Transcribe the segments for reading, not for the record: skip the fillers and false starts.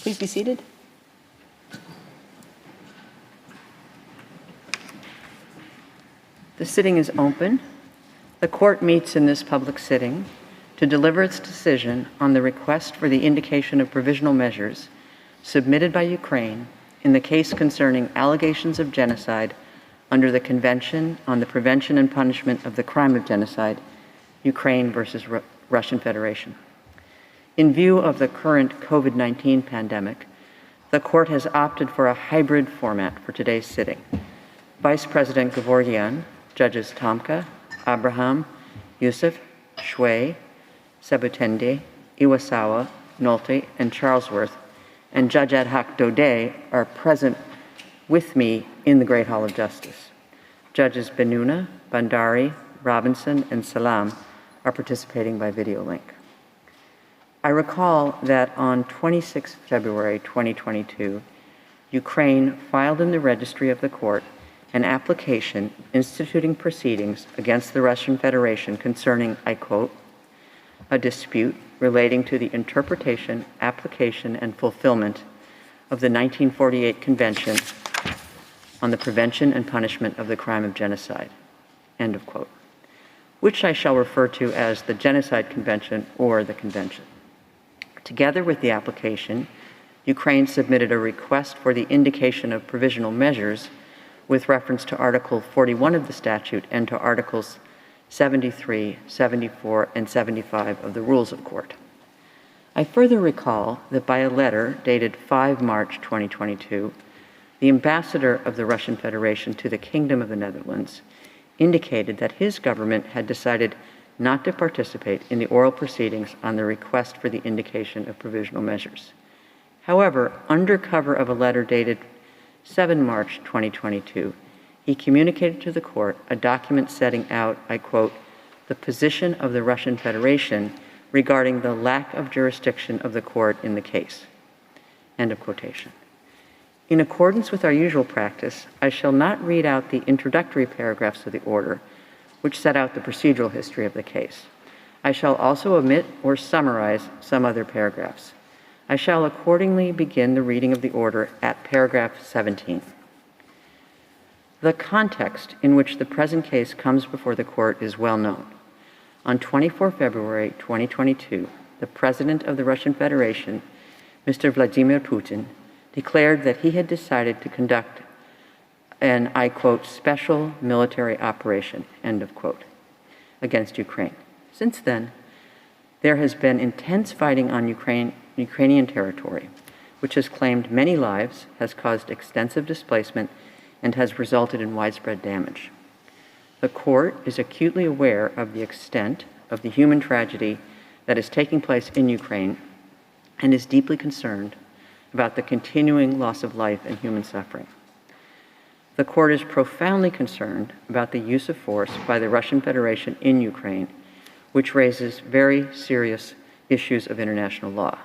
Please be seated. The sitting is open. The court meets in this public sitting to deliver its decision on the request for the indication of provisional measures submitted by Ukraine in the case concerning allegations of genocide under the Convention on the Prevention and Punishment of the Crime of Genocide, Ukraine versus Russian Federation. In view of the current COVID-19 pandemic, the court has opted for a hybrid format for today's sitting. Vice President Gevorgyan, Judges Tomka, Abraham, Yusuf, Shui, Sebutende, Iwasawa, Nolte, and Charlesworth, and Judge Ad hoc Daudet are present with me in the Great Hall of Justice. Judges Benuna, Bandari, Robinson, and Salam are participating by video link. I recall that on 26 February 2022, Ukraine filed in the registry of the court an application instituting proceedings against the Russian Federation concerning, I quote, a dispute relating to the interpretation, application, and fulfillment of the 1948 Convention on the Prevention and Punishment of the Crime of Genocide, end of quote, which I shall refer to as the Genocide Convention or the Convention. Together with the application, Ukraine submitted a request for the indication of provisional measures with reference to Article 41 of the statute and to Articles 73, 74, and 75 of the Rules of Court. I further recall that by a letter dated 5 March 2022, the ambassador of the Russian Federation to the Kingdom of the Netherlands indicated that his government had decided not to participate in the oral proceedings on the request for the indication of provisional measures. However, under cover of a letter dated 7 March 2022, he communicated to the court a document setting out, I quote, the position of the Russian Federation regarding the lack of jurisdiction of the court in the case, end of quotation. In accordance with our usual practice, I shall not read out the introductory paragraphs of the order, which set out the procedural history of the case. I shall also omit or summarize some other paragraphs. I shall accordingly begin the reading of the order at paragraph 17. The context in which the present case comes before the court is well known. On 24 February 2022, the President of the Russian Federation, Mr. Vladimir Putin, declared that he had decided to conduct an, I quote, special military operation, end of quote, against Ukraine. Since then, there has been intense fighting on Ukrainian territory, which has claimed many lives, has caused extensive displacement, and has resulted in widespread damage. The court is acutely aware of the extent of the human tragedy that is taking place in Ukraine and is deeply concerned about the continuing loss of life and human suffering. The court is profoundly concerned about the use of force by the Russian Federation in Ukraine, which raises very serious issues of international law.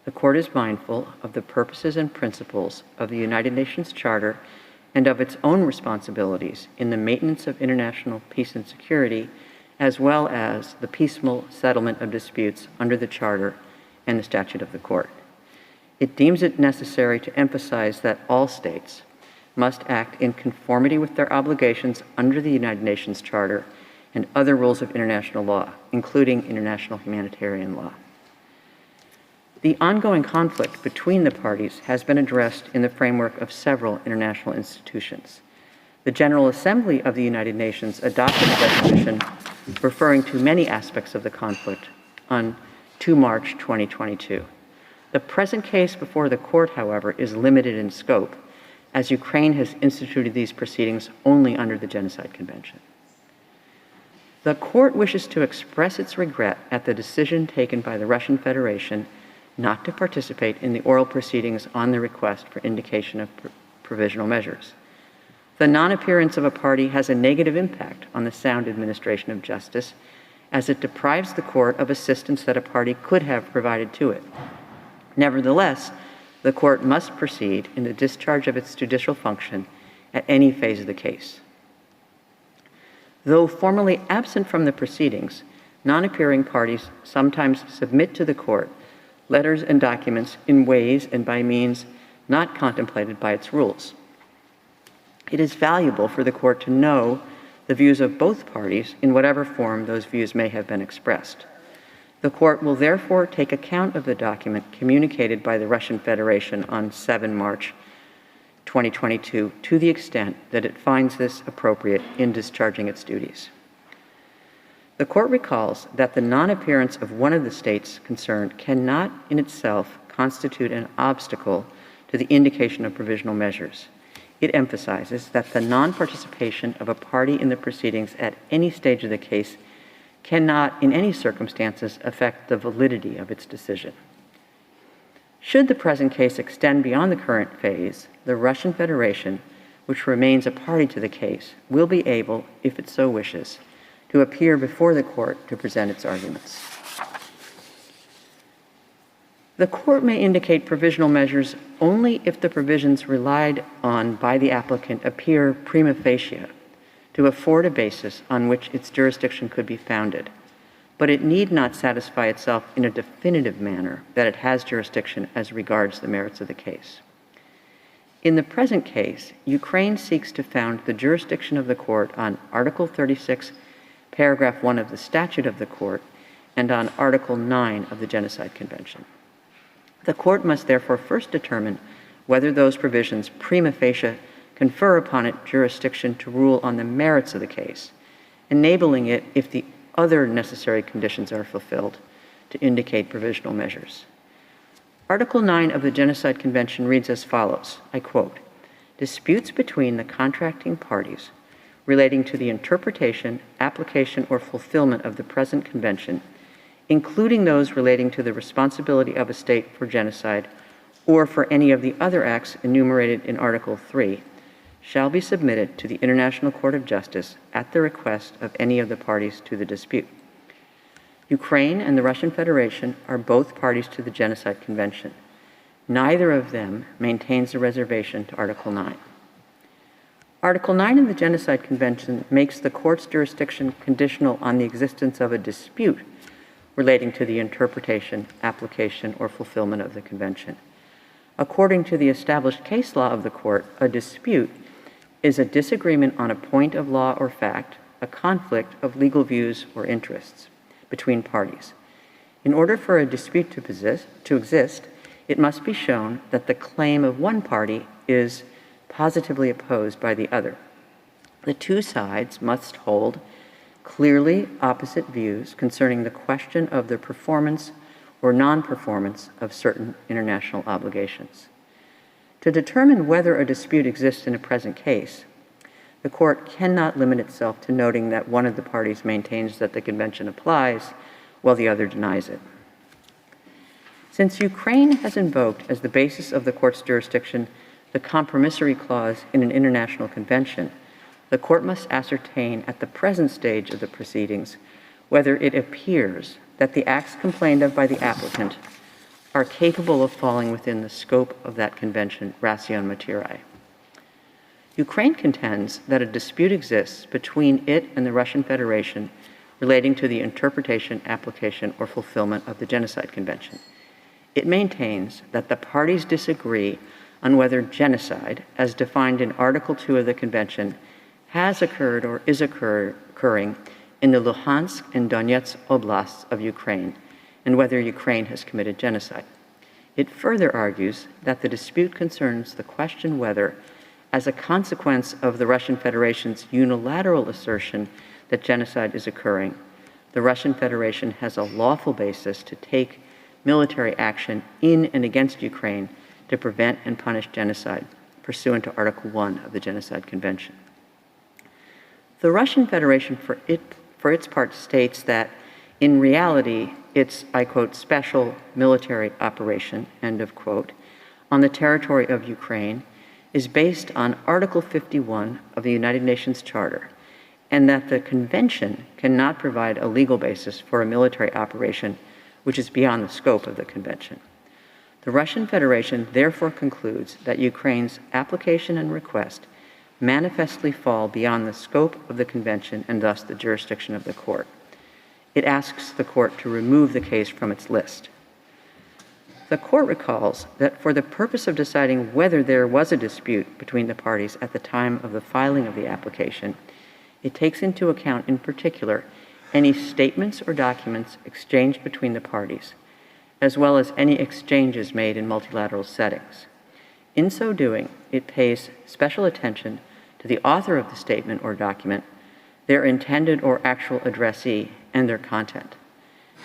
The court is mindful of the purposes and principles of the United Nations Charter and of its own responsibilities in the maintenance of international peace and security, as well as the peaceful settlement of disputes under the Charter and the statute of the court. It deems it necessary to emphasize that all states must act in conformity with their obligations under the United Nations Charter and other rules of international law, including international humanitarian law. The ongoing conflict between the parties has been addressed in the framework of several international institutions. The General Assembly of the United Nations adopted a resolution referring to many aspects of the conflict on 2 March 2022. The present case before the court, however, is limited in scope, as Ukraine has instituted these proceedings only under the Genocide Convention. The court wishes to express its regret at the decision taken by the Russian Federation not to participate in the oral proceedings on the request for indication of provisional measures. The non-appearance of a party has a negative impact on the sound administration of justice, as it deprives the court of assistance that a party could have provided to it. Nevertheless, the court must proceed in the discharge of its judicial function at any phase of the case. Though formally absent from the proceedings, non-appearing parties sometimes submit to the court letters and documents in ways and by means not contemplated by its rules. It is valuable for the court to know the views of both parties in whatever form those views may have been expressed. The court will therefore take account of the document communicated by the Russian Federation on 7 March 2022 to the extent that it finds this appropriate in discharging its duties. The court recalls that the non-appearance of one of the states concerned cannot in itself constitute an obstacle to the indication of provisional measures. It emphasizes that the non-participation of a party in the proceedings at any stage of the case cannot in any circumstances affect the validity of its decision. Should the present case extend beyond the current phase, the Russian Federation, which remains a party to the case, will be able, if it so wishes, to appear before the court to present its arguments. The court may indicate provisional measures only if the provisions relied on by the applicant appear prima facie to afford a basis on which its jurisdiction could be founded, but it need not satisfy itself in a definitive manner that it has jurisdiction as regards the merits of the case. In the present case, Ukraine seeks to found the jurisdiction of the court on Article 36, Paragraph 1 of the Statute of the Court, and on Article 9 of the Genocide Convention. The court must therefore first determine whether those provisions prima facie confer upon it jurisdiction to rule on the merits of the case, enabling it, if the other necessary conditions are fulfilled, to indicate provisional measures. Article 9 of the Genocide Convention reads as follows, I quote, "Disputes between the contracting parties relating to the interpretation, application, or fulfillment of the present convention, including those relating to the responsibility of a state for genocide or for any of the other acts enumerated in Article 3, shall be submitted to the International Court of Justice at the request of any of the parties to the dispute." Ukraine and the Russian Federation are both parties to the Genocide Convention. Neither of them maintains a reservation to Article 9. Article 9 of the Genocide Convention makes the court's jurisdiction conditional on the existence of a dispute relating to the interpretation, application, or fulfillment of the convention. According to the established case law of the court, a dispute is a disagreement on a point of law or fact, a conflict of legal views or interests between parties. In order for a dispute to exist, it must be shown that the claim of one party is positively opposed by the other. The two sides must hold clearly opposite views concerning the question of the performance or non-performance of certain international obligations. To determine whether a dispute exists in a present case, the court cannot limit itself to noting that one of the parties maintains that the convention applies while the other denies it. Since Ukraine has invoked as the basis of the court's jurisdiction the compromissory clause in an international convention, the court must ascertain at the present stage of the proceedings whether it appears that the acts complained of by the applicant are capable of falling within the scope of that convention, ration materiae. Ukraine contends that a dispute exists between it and the Russian Federation relating to the interpretation, application, or fulfillment of the Genocide Convention. It maintains that the parties disagree on whether genocide, as defined in Article 2 of the Convention, has occurred or is occurring in the Luhansk and Donetsk oblasts of Ukraine, and whether Ukraine has committed genocide. It further argues that the dispute concerns the question whether, as a consequence of the Russian Federation's unilateral assertion that genocide is occurring, the Russian Federation has a lawful basis to take military action in and against Ukraine to prevent and punish genocide, pursuant to Article 1 of the Genocide Convention. The Russian Federation, for its part, states that, in reality, its, I quote, special military operation, end of quote, on the territory of Ukraine is based on Article 51 of the United Nations Charter, and that the Convention cannot provide a legal basis for a military operation which is beyond the scope of the Convention. The Russian Federation therefore concludes that Ukraine's application and request manifestly fall beyond the scope of the Convention and thus the jurisdiction of the court. It asks the court to remove the case from its list. The court recalls that for the purpose of deciding whether there was a dispute between the parties at the time of the filing of the application, it takes into account in particular any statements or documents exchanged between the parties, as well as any exchanges made in multilateral settings. In so doing, it pays special attention to the author of the statement or document, their intended or actual addressee, and their content.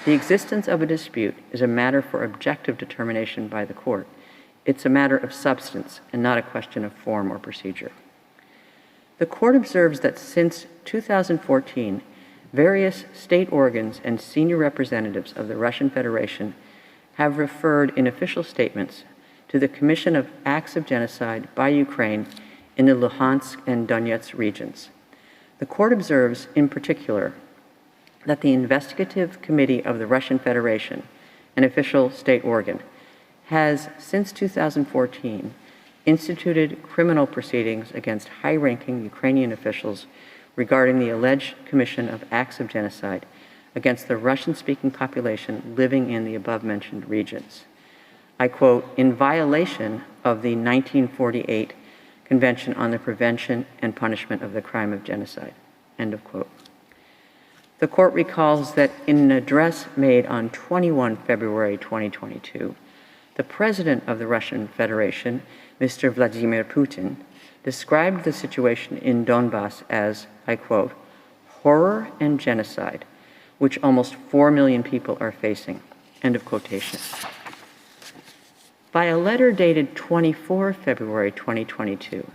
The existence of a dispute is a matter for objective determination by the court. It's a matter of substance and not a question of form or procedure. The court observes that since 2014, various state organs and senior representatives of the Russian Federation have referred in official statements to the commission of acts of genocide by Ukraine in the Luhansk and Donetsk regions. The court observes, in particular, that the Investigative Committee of the Russian Federation, an official state organ, has, since 2014, instituted criminal proceedings against high-ranking Ukrainian officials regarding the alleged commission of acts of genocide against the Russian-speaking population living in the above-mentioned regions. I quote, "in violation of the 1948 Convention on the Prevention and Punishment of the Crime of Genocide," end of quote. The court recalls that in an address made on 21 February 2022, the president of the Russian Federation, Mr. Vladimir Putin, described the situation in Donbass as, I quote, "horror and genocide, which almost 4 million people are facing," end of quotation. By a letter dated 24 February 2022,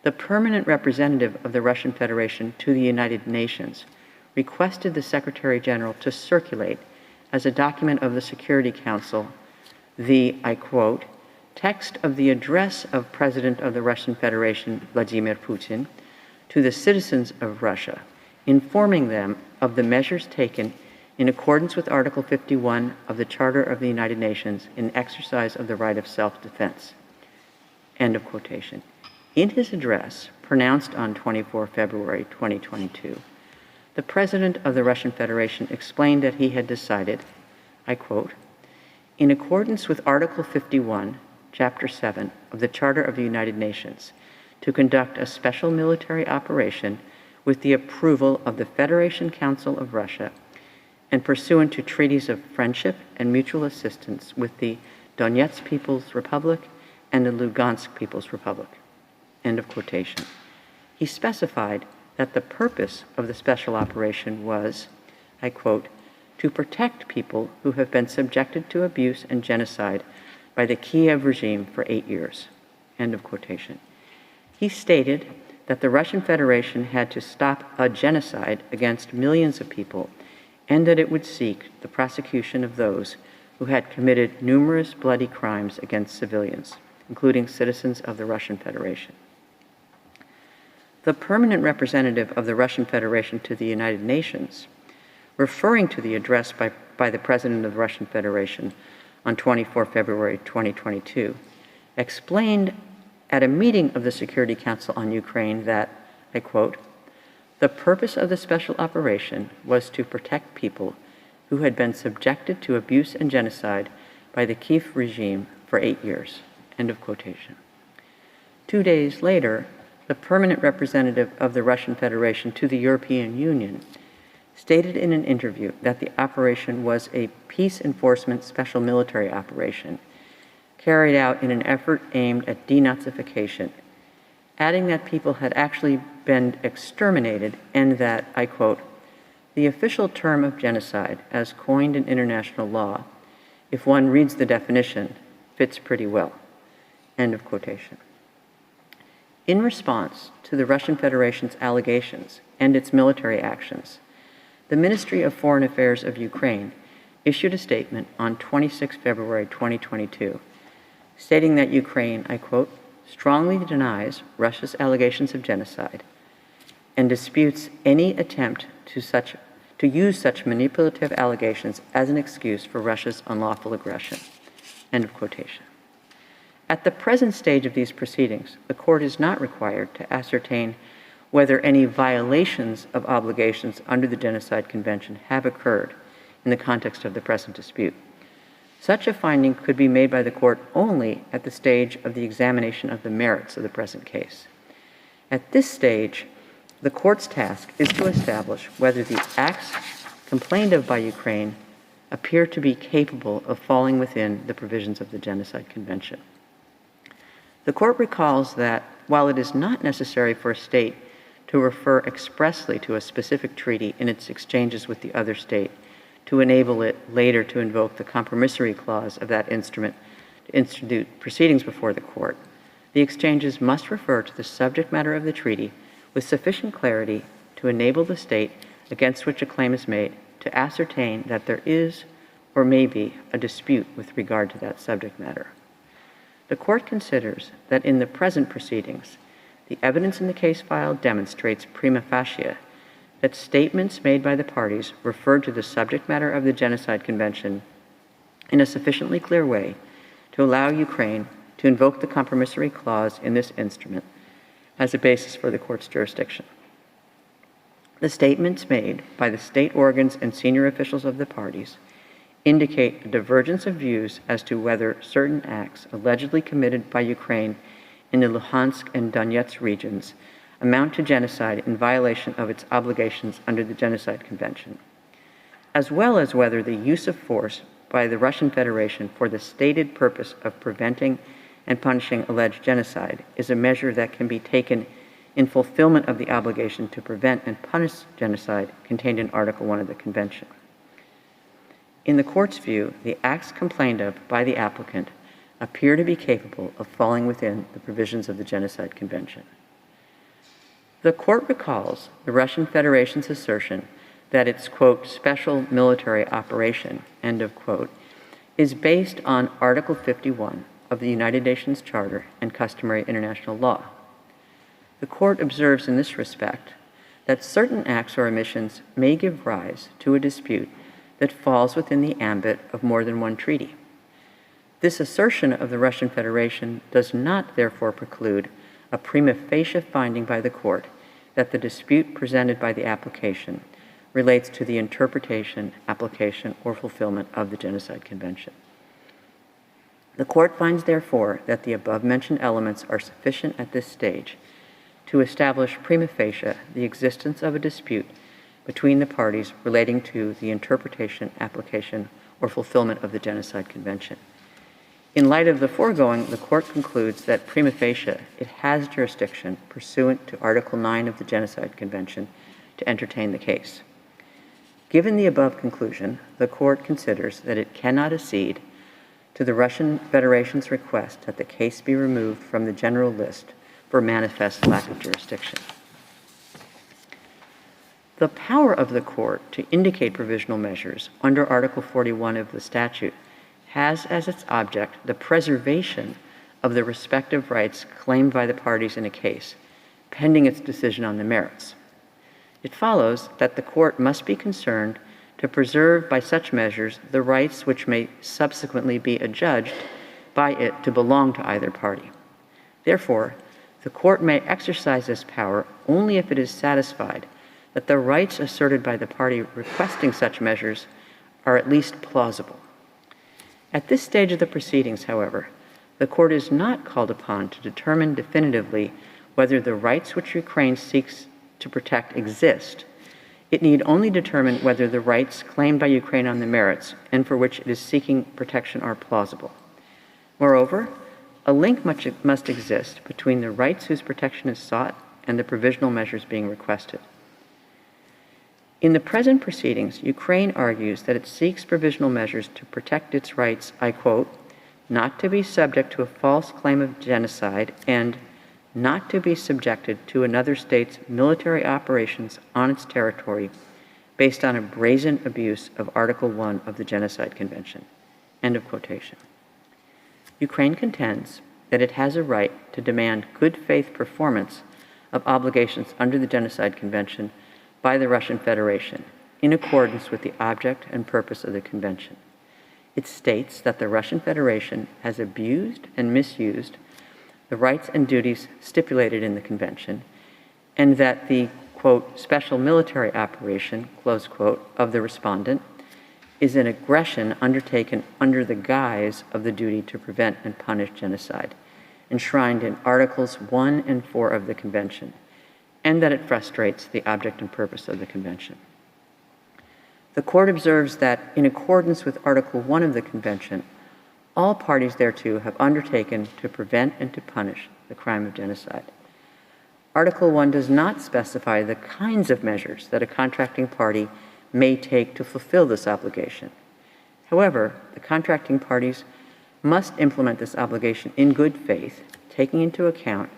the permanent representative of the Russian Federation to the United Nations requested the Secretary General to circulate as a document of the Security Council the, I quote, "text of the address of President of the Russian Federation, Vladimir Putin, to the citizens of Russia, informing them of the measures taken in accordance with Article 51 of the Charter of the United Nations in exercise of the right of self-defense," end of quotation. In his address, pronounced on 24 February 2022, the President of the Russian Federation explained that he had decided, I quote, "in accordance with Article 51, Chapter 7 of the Charter of the United Nations, to conduct a special military operation with the approval of the Federation Council of Russia and pursuant to treaties of friendship and mutual assistance with the Donetsk People's Republic and the Lugansk People's Republic," end of quotation. He specified that the purpose of the special operation was, I quote, "to protect people who have been subjected to abuse and genocide by the Kiev regime for 8 years," end of quotation. He stated that the Russian Federation had to stop a genocide against millions of people and that it would seek the prosecution of those who had committed numerous bloody crimes against civilians, including citizens of the Russian Federation. The permanent representative of the Russian Federation to the United Nations, referring to the address by the President of the Russian Federation on 24 February 2022, explained at a meeting of the Security Council on Ukraine that, I quote, "the purpose of the special operation was to protect people who had been subjected to abuse and genocide by the Kiev regime for 8 years," end of quotation. 2 days later, the permanent representative of the Russian Federation to the European Union stated in an interview that the operation was a peace enforcement special military operation carried out in an effort aimed at denazification, adding that people had actually been exterminated and that, I quote, "the official term of genocide, as coined in international law, if one reads the definition, fits pretty well," end of quotation. In response to the Russian Federation's allegations and its military actions, the Ministry of Foreign Affairs of Ukraine issued a statement on 26 February 2022, stating that Ukraine, I quote, "strongly denies Russia's allegations of genocide and disputes any attempt to use such manipulative allegations as an excuse for Russia's unlawful aggression," end of quotation. At the present stage of these proceedings, the court is not required to ascertain whether any violations of obligations under the Genocide Convention have occurred in the context of the present dispute. Such a finding could be made by the court only at the stage of the examination of the merits of the present case. At this stage, the court's task is to establish whether the acts complained of by Ukraine appear to be capable of falling within the provisions of the Genocide Convention. The court recalls that while it is not necessary for a state to refer expressly to a specific treaty in its exchanges with the other state to enable it later to invoke the compromissory clause of that instrument to institute proceedings before the court, the exchanges must refer to the subject matter of the treaty with sufficient clarity to enable the state against which a claim is made to ascertain that there is or may be a dispute with regard to that subject matter. The court considers that in the present proceedings, the evidence in the case file demonstrates prima facie that statements made by the parties referred to the subject matter of the Genocide Convention in a sufficiently clear way to allow Ukraine to invoke the compromissory clause in this instrument as a basis for the court's jurisdiction. The statements made by the state organs and senior officials of the parties indicate a divergence of views as to whether certain acts allegedly committed by Ukraine in the Luhansk and Donetsk regions amount to genocide in violation of its obligations under the Genocide Convention, as well as whether the use of force by the Russian Federation for the stated purpose of preventing and punishing alleged genocide is a measure that can be taken in fulfillment of the obligation to prevent and punish genocide contained in Article 1 of the Convention. In the court's view, the acts complained of by the applicant appear to be capable of falling within the provisions of the Genocide Convention. The court recalls the Russian Federation's assertion that its, quote, special military operation, end of quote, is based on Article 51 of the United Nations Charter and customary international law. The court observes in this respect that certain acts or omissions may give rise to a dispute that falls within the ambit of more than one treaty. This assertion of the Russian Federation does not therefore preclude a prima facie finding by the court that the dispute presented by the application relates to the interpretation, application, or fulfillment of the Genocide Convention. The court finds, therefore, that the above-mentioned elements are sufficient at this stage to establish prima facie the existence of a dispute between the parties relating to the interpretation, application, or fulfillment of the Genocide Convention. In light of the foregoing, the court concludes that prima facie it has jurisdiction pursuant to Article 9 of the Genocide Convention to entertain the case. Given the above conclusion, the court considers that it cannot accede to the Russian Federation's request that the case be removed from the general list for manifest lack of jurisdiction. The power of the court to indicate provisional measures under Article 41 of the statute has as its object the preservation of the respective rights claimed by the parties in a case, pending its decision on the merits. It follows that the court must be concerned to preserve by such measures the rights which may subsequently be adjudged by it to belong to either party. Therefore, the court may exercise this power only if it is satisfied that the rights asserted by the party requesting such measures are at least plausible. At this stage of the proceedings, however, the court is not called upon to determine definitively whether the rights which Ukraine seeks to protect exist. It need only determine whether the rights claimed by Ukraine on the merits and for which it is seeking protection are plausible. Moreover, a link must exist between the rights whose protection is sought and the provisional measures being requested. In the present proceedings, Ukraine argues that it seeks provisional measures to protect its rights, I quote, not to be subject to a false claim of genocide and not to be subjected to another state's military operations on its territory based on a brazen abuse of Article 1 of the Genocide Convention, end of quotation. Ukraine contends that it has a right to demand good faith performance of obligations under the Genocide Convention by the Russian Federation in accordance with the object and purpose of the Convention. It states that the Russian Federation has abused and misused the rights and duties stipulated in the Convention, and that the, quote, special military operation, close quote, of the respondent is an aggression undertaken under the guise of the duty to prevent and punish genocide, enshrined in Articles 1 and 4 of the Convention, and that it frustrates the object and purpose of the Convention. The Court observes that, in accordance with Article 1 of the Convention, all parties thereto have undertaken to prevent and to punish the crime of genocide. Article 1 does not specify the kinds of measures that a contracting party may take to fulfill this obligation. However, the contracting parties must implement this obligation in good faith, taking into account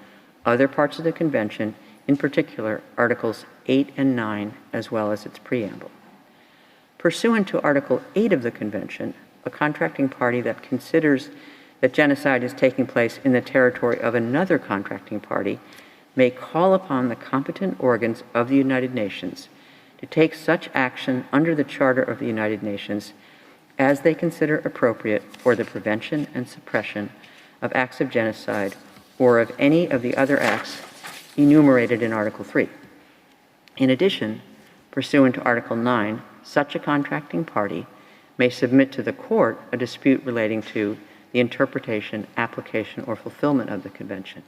other parts of the Convention, in particular Articles 8 and 9, as well as its preamble. Pursuant to Article 8 of the Convention, a contracting party that considers that genocide is taking place in the territory of another contracting party may call upon the competent organs of the United Nations to take such action under the Charter of the United Nations as they consider appropriate for the prevention and suppression of acts of genocide or of any of the other acts enumerated in Article 3. In addition, pursuant to Article 9, such a contracting party may submit to the Court a dispute relating to the interpretation, application, or fulfillment of the Convention.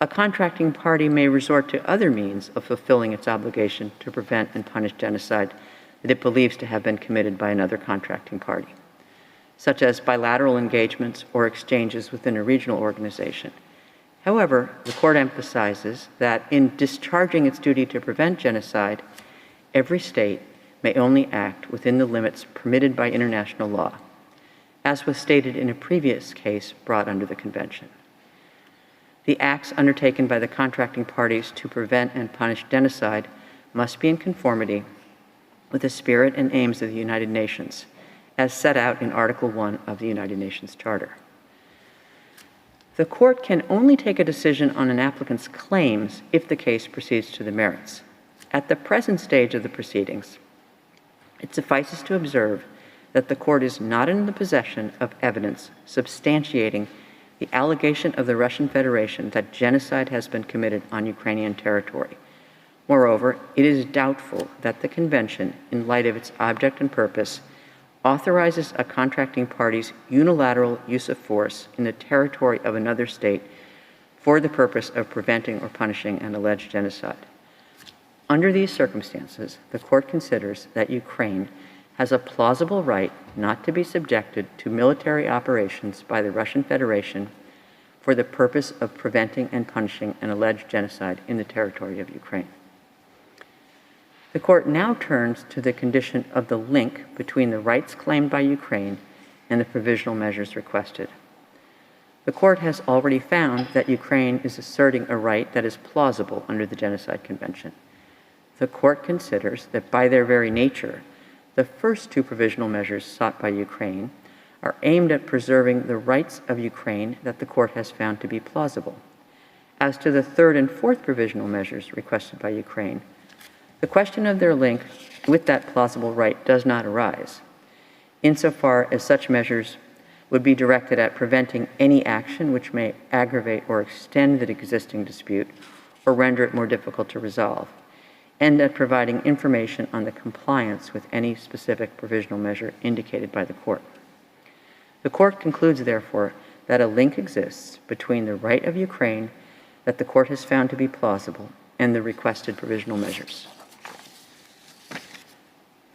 A contracting party may resort to other means of fulfilling its obligation to prevent and punish genocide that it believes to have been committed by another contracting party, such as bilateral engagements or exchanges within a regional organization. However, the Court emphasizes that in discharging its duty to prevent genocide, every state may only act within the limits permitted by international law, as was stated in a previous case brought under the Convention. The acts undertaken by the contracting parties to prevent and punish genocide must be in conformity with the spirit and aims of the United Nations, as set out in Article 1 of the United Nations Charter. The Court can only take a decision on an applicant's claims if the case proceeds to the merits. At the present stage of the proceedings, it suffices to observe that the Court is not in the possession of evidence substantiating the allegation of the Russian Federation that genocide has been committed on Ukrainian territory. Moreover, it is doubtful that the Convention, in light of its object and purpose, authorizes a contracting party's unilateral use of force in the territory of another state for the purpose of preventing or punishing an alleged genocide. Under these circumstances, the Court considers that Ukraine has a plausible right not to be subjected to military operations by the Russian Federation for the purpose of preventing and punishing an alleged genocide in the territory of Ukraine. The Court now turns to the condition of the link between the rights claimed by Ukraine and the provisional measures requested. The Court has already found that Ukraine is asserting a right that is plausible under the Genocide Convention. The Court considers that by their very nature, the first two provisional measures sought by Ukraine are aimed at preserving the rights of Ukraine that the Court has found to be plausible. As to the third and fourth provisional measures requested by Ukraine, the question of their link with that plausible right does not arise, insofar as such measures would be directed at preventing any action which may aggravate or extend the existing dispute or render it more difficult to resolve, and at providing information on the compliance with any specific provisional measure indicated by the Court. The Court concludes, therefore, that a link exists between the right of Ukraine that the Court has found to be plausible and the requested provisional measures.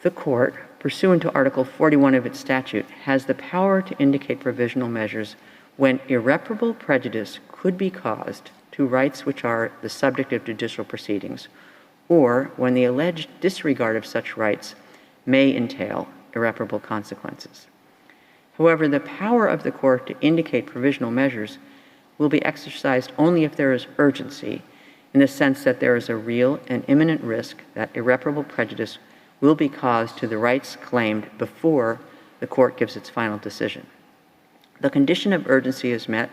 The Court, pursuant to Article 41 of its statute, has the power to indicate provisional measures when irreparable prejudice could be caused to rights which are the subject of judicial proceedings, or when the alleged disregard of such rights may entail irreparable consequences. However, the power of the Court to indicate provisional measures will be exercised only if there is urgency, in the sense that there is a real and imminent risk that irreparable prejudice will be caused to the rights claimed before the Court gives its final decision. The condition of urgency is met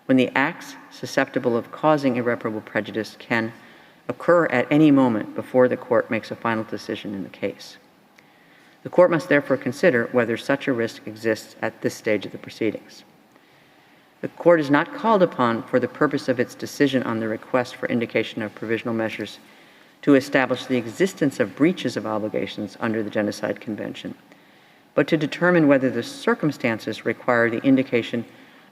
when the acts susceptible of causing irreparable prejudice can occur at any moment before the Court makes a final decision in the case. The Court must therefore consider whether such a risk exists at this stage of the proceedings. The Court is not called upon, for the purpose of its decision on the request for indication of provisional measures, to establish the existence of breaches of obligations under the Genocide Convention, but to determine whether the circumstances require the indication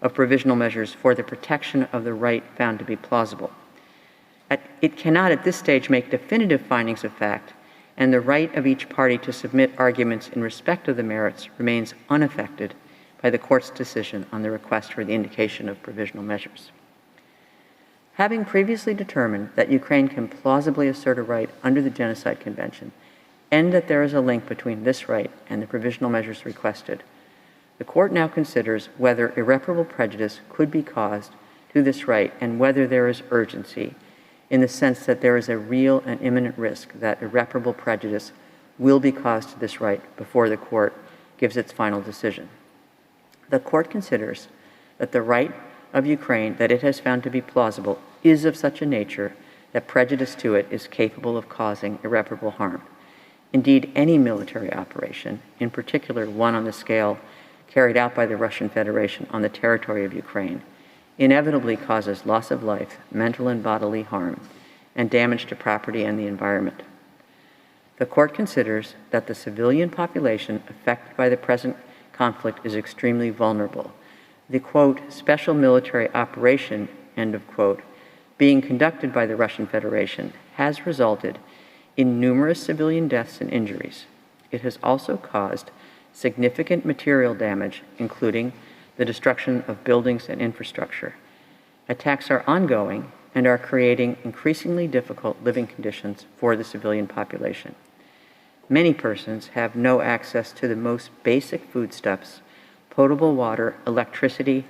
of provisional measures for the protection of the right found to be plausible. It cannot at this stage make definitive findings of fact, and the right of each party to submit arguments in respect of the merits remains unaffected by the court's decision on the request for the indication of provisional measures. Having previously determined that Ukraine can plausibly assert a right under the Genocide Convention, and that there is a link between this right and the provisional measures requested, the court now considers whether irreparable prejudice could be caused to this right and whether there is urgency, in the sense that there is a real and imminent risk that irreparable prejudice will be caused to this right before the court gives its final decision. The court considers that the right of Ukraine that it has found to be plausible is of such a nature that prejudice to it is capable of causing irreparable harm. Indeed, any military operation, in particular one on the scale carried out by the Russian Federation on the territory of Ukraine, inevitably causes loss of life, mental and bodily harm, and damage to property and the environment. The court considers that the civilian population affected by the present conflict is extremely vulnerable. The, quote, special military operation, end of quote, being conducted by the Russian Federation has resulted in numerous civilian deaths and injuries. It has also caused significant material damage, including the destruction of buildings and infrastructure. Attacks are ongoing and are creating increasingly difficult living conditions for the civilian population. Many persons have no access to the most basic foodstuffs, potable water, electricity,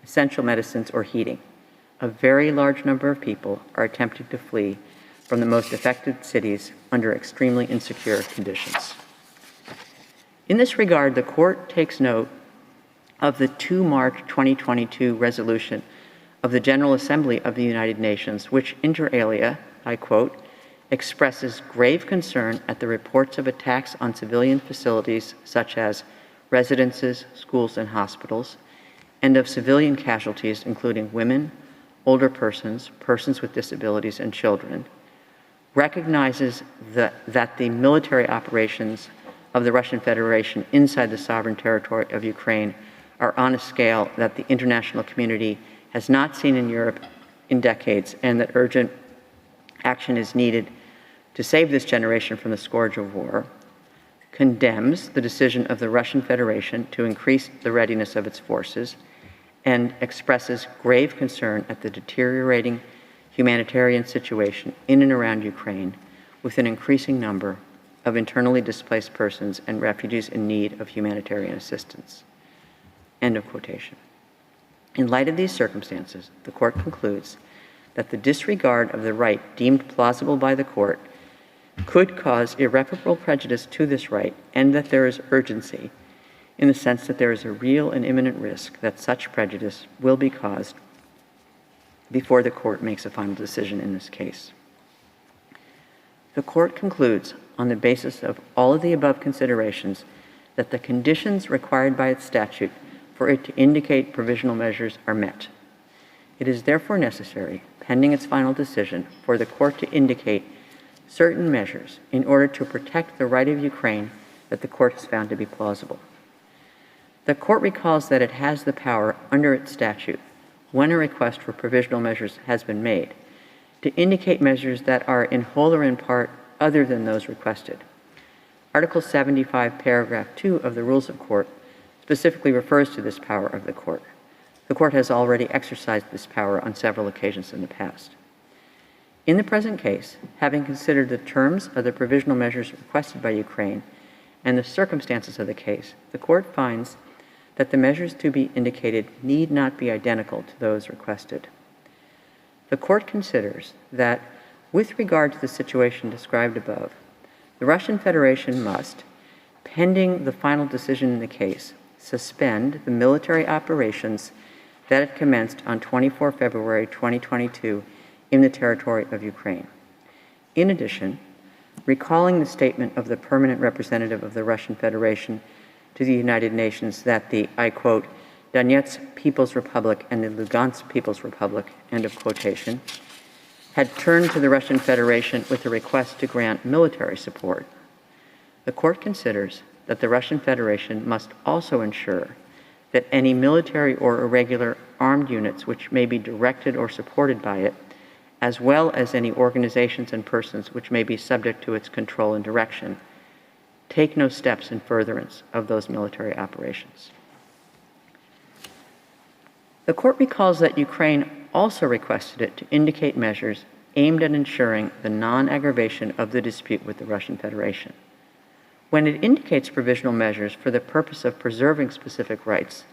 essential medicines, or heating. A very large number of people are attempting to flee from the most affected cities under extremely insecure conditions. In this regard, the court takes note of the 2 March 2022 resolution of the General Assembly of the United Nations, which inter alia, I quote, expresses grave concern at the reports of attacks on civilian facilities such as residences, schools, and hospitals, and of civilian casualties including women, older persons, persons with disabilities, and children, recognizes that the military operations of the Russian Federation inside the sovereign territory of Ukraine are on a scale that the international community has not seen in Europe in decades, and that urgent action is needed to save this generation from the scourge of war, condemns the decision of the Russian Federation to increase the readiness of its forces, and expresses grave concern at the deteriorating humanitarian situation in and around Ukraine, with an increasing number of internally displaced persons and refugees in need of humanitarian assistance. End of quotation. In light of these circumstances, the court concludes that the disregard of the right deemed plausible by the court could cause irreparable prejudice to this right, and that there is urgency in the sense that there is a real and imminent risk that such prejudice will be caused before the court makes a final decision in this case. The court concludes, on the basis of all of the above considerations, that the conditions required by its statute for it to indicate provisional measures are met. It is therefore necessary, pending its final decision, for the court to indicate certain measures in order to protect the right of Ukraine that the court has found to be plausible. The court recalls that it has the power under its statute, when a request for provisional measures has been made, to indicate measures that are in whole or in part other than those requested. Article 75, paragraph 2 of the Rules of Court specifically refers to this power of the court. The court has already exercised this power on several occasions in the past. In the present case, having considered the terms of the provisional measures requested by Ukraine and the circumstances of the case, the court finds that the measures to be indicated need not be identical to those requested. The court considers that, with regard to the situation described above, the Russian Federation must, pending the final decision in the case, suspend the military operations that it commenced on 24 February 2022 in the territory of Ukraine. In addition, recalling the statement of the permanent representative of the Russian Federation to the United Nations that the, I quote, Donetsk People's Republic and the Lugansk People's Republic, end of quotation, had turned to the Russian Federation with a request to grant military support, the court considers that the Russian Federation must also ensure that any military or irregular armed units which may be directed or supported by it, as well as any organizations and persons which may be subject to its control and direction, take no steps in furtherance of those military operations. The court recalls that Ukraine also requested it to indicate measures aimed at ensuring the non-aggravation of the dispute with the Russian Federation. When it indicates provisional measures for the purpose of preserving specific rights,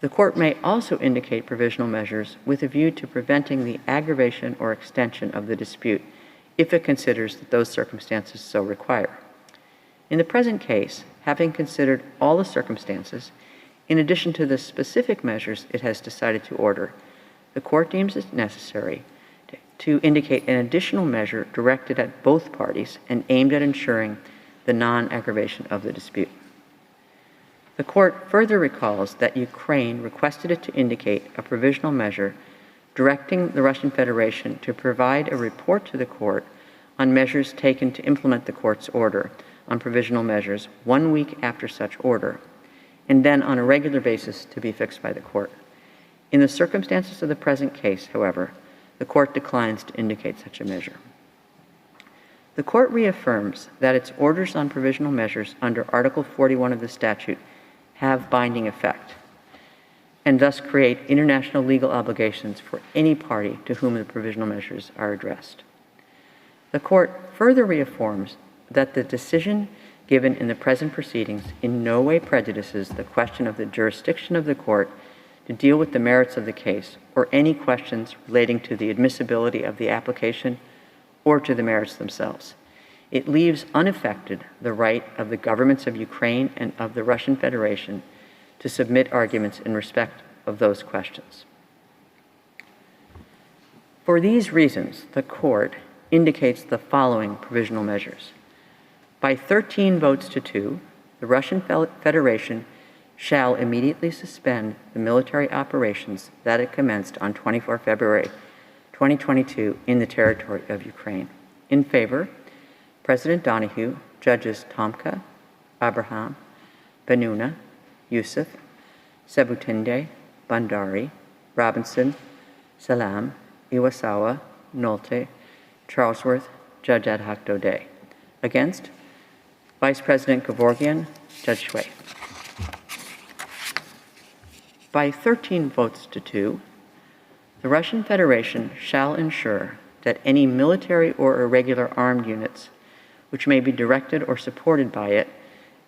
the court may also indicate provisional measures with a view to preventing the aggravation or extension of the dispute if it considers that those circumstances so require. In the present case, having considered all the circumstances, in addition to the specific measures it has decided to order, the court deems it necessary to indicate an additional measure directed at both parties and aimed at ensuring the non-aggravation of the dispute. The court further recalls that Ukraine requested it to indicate a provisional measure directing the Russian Federation to provide a report to the court on measures taken to implement the court's order on provisional measures 1 week after such order, and then on a regular basis to be fixed by the court. In the circumstances of the present case, however, the court declines to indicate such a measure. The court reaffirms that its orders on provisional measures under Article 41 of the statute have binding effect, and thus create international legal obligations for any party to whom the provisional measures are addressed. The court further reaffirms that the decision given in the present proceedings in no way prejudices the question of the jurisdiction of the court to deal with the merits of the case or any questions relating to the admissibility of the application or to the merits themselves. It leaves unaffected the right of the governments of Ukraine and of the Russian Federation to submit arguments in respect of those questions. For these reasons, the court indicates the following provisional measures. By 13 votes to 2, the Russian Federation shall immediately suspend the military operations that it commenced on 24 February 2022 in the territory of Ukraine. In favor, President Donahue, Judges Tomka, Abraham, Benuna, Yusuf, Sebutinde, Bandari, Robinson, Salam, Iwasawa, Nolte, Charlesworth, Judge Ad hoc Daudet. Against, Vice President Gevorgian, Judge Shui. By 13 votes to 2, the Russian Federation shall ensure that any military or irregular armed units which may be directed or supported by it,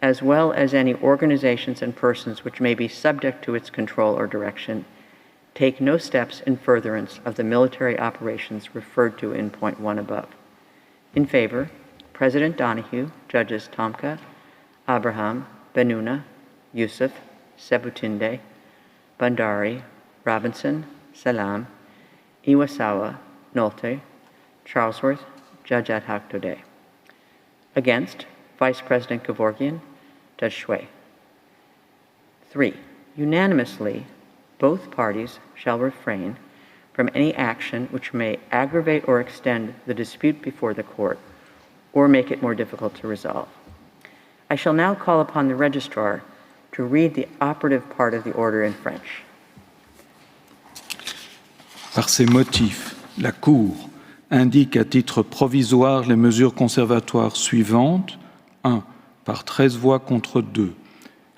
as well as any organizations and persons which may be subject to its control or direction, take no steps in furtherance of the military operations referred to in point 1 above. In favor, President Donahue, Judges Tomka, Abraham, Benuna, Yusuf, Sebutinde, Bandari, Robinson, Salam, Iwasawa, Nolte, Charlesworth, Judge Ad hoc Daudet. Against, Vice President Gevorgian, Judge Shui. 3. Unanimously, both parties shall refrain from any action which may aggravate or extend the dispute before the court or make it more difficult to resolve. I shall now call upon the registrar to read the operative part of the order in French. Par ces motifs, la Cour indique à titre provisoire les mesures conservatoires suivantes. 1. Par 13 voix contre 2.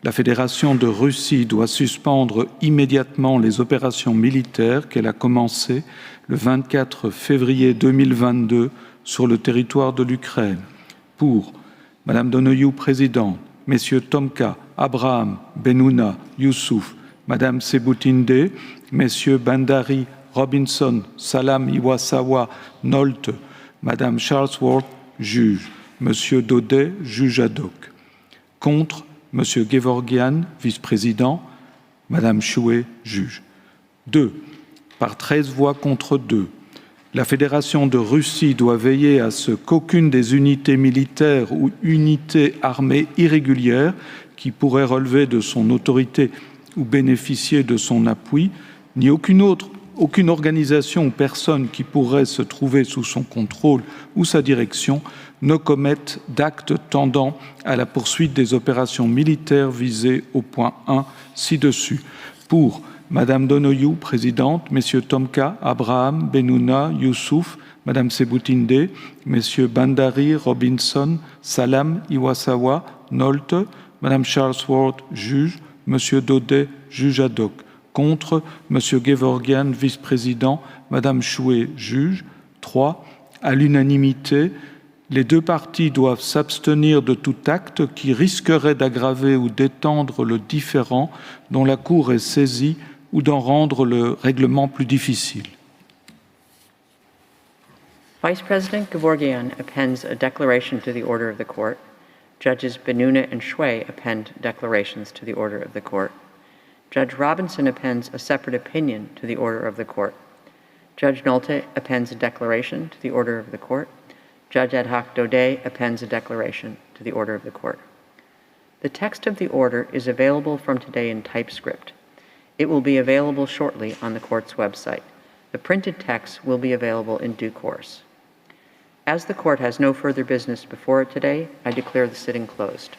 La Fédération de Russie doit suspendre immédiatement les opérations militaires qu'elle a commencées le 24 février 2022 sur le territoire de l'Ukraine. Pour Madame Donoghue, présidente, Messieurs Tomka, Abraham, Benuna, Youssouf, Madame Sebutinde, Messieurs Bandari, Robinson, Salam, Iwasawa, Nolte, Madame Charlesworth, juge, Monsieur Daudet, juge ad hoc. Contre, Monsieur Gevorgian, vice-président, Madame Chouet, juge. 2. Par 13 voix contre 2, la Fédération de Russie doit veiller à ce qu'aucune des unités militaires ou unités armées irrégulières qui pourraient relever de son autorité ou bénéficier de son appui, ni aucune organisation ou personne qui pourrait se trouver sous son contrôle ou sa direction ne commettent d'actes tendant à la poursuite des opérations militaires visées au point 1 ci-dessus. Pour Madame Donoyou, présidente, Messieurs Tomka, Abraham, Benouna, Youssouf, Madame Sebutinde, Messieurs Bandari, Robinson, Salam, Iwasawa, Nolte, Madame Charlesworth, juge, Monsieur Daudet, juge ad hoc. Contre, Monsieur Gevorgian, vice-président, Madame Chouet, juge. 3. À l'unanimité, les deux parties doivent s'abstenir de tout acte qui risquerait d'aggraver ou d'étendre le différend dont la Cour est saisie ou d'en rendre le règlement plus difficile. Vice President Gevorgian appends a declaration to the order of the court. Judges Benuna and Shui append declarations to the order of the court. Judge Robinson appends a separate opinion to the order of the court. Judge Nolte appends a declaration to the order of the court. Judge Ad hoc Daudet appends a declaration to the order of the court. The text of the order is available from today in typescript. It will be available shortly on the court's website. The printed text will be available in due course. As the court has no further business before it today, I declare the sitting closed.